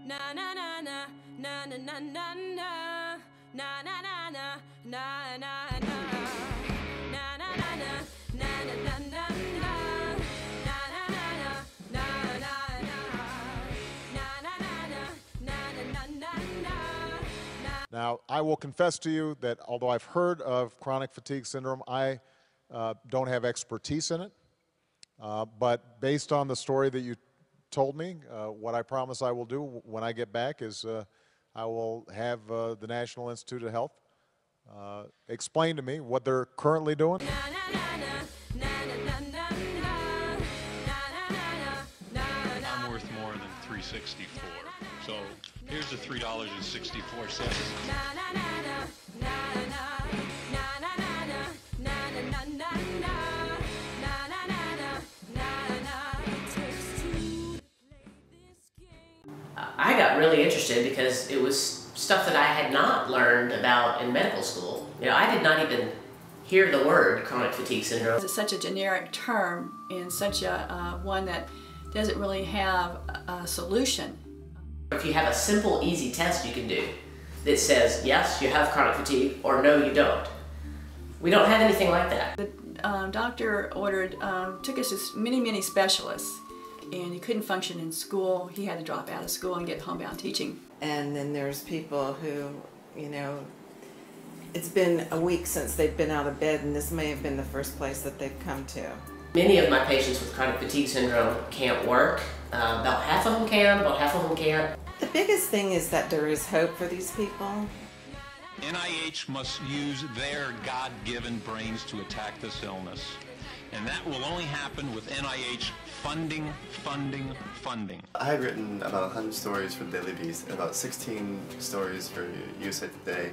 na na na na na na na na na na na na na na na Now, I will confess to you that although I've heard of chronic fatigue syndrome, I don't have expertise in it. But based on the story that you told me, what I promise I will do when I get back is I will have the National Institute of Health explain to me what they're currently doing. I'm worth more than $3.64. So here's the $3.64. I got really interested because it was stuff that I had not learned about in medical school. You know, I did not even hear the word chronic fatigue syndrome. It's such a generic term and such a one that doesn't really have a solution. If you have a simple, easy test you can do that says, yes, you have chronic fatigue, or no, you don't. We don't have anything like that. The doctor took us to many specialists, and he couldn't function in school. He had to drop out of school and get homebound teaching. And then there's people who, you know, it's been a week since they've been out of bed, and this may have been the first place that they've come to. Many of my patients with chronic fatigue syndrome can't work. About half of them can, about half of them can't. The biggest thing is that there is hope for these people. NIH must use their God-given brains to attack this illness. And that will only happen with NIH funding. I had written about 100 stories for the Daily Beast and about 16 stories for USA Today,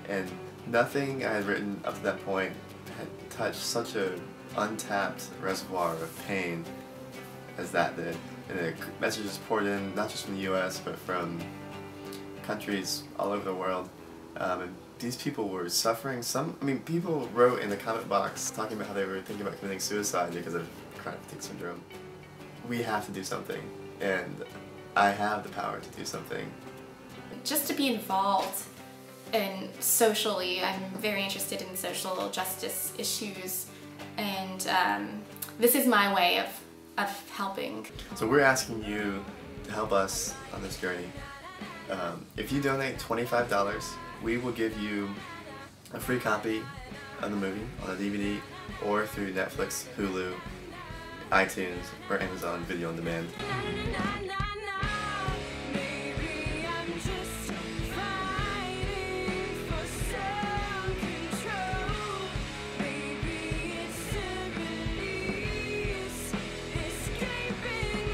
and nothing I had written up to that point had touched such an untapped reservoir of pain as that did. And the messages poured in, not just from the US, but from countries all over the world. And these people were suffering. People wrote in the comment box talking about how they were thinking about committing suicide because of chronic fatigue syndrome. We have to do something, and I have the power to do something. Just to be involved and socially, I'm very interested in social justice issues, and this is my way of helping. So we're asking you to help us on this journey. If you donate $25, we will give you a free copy of the movie on a DVD or through Netflix, Hulu, iTunes, or Amazon Video on Demand.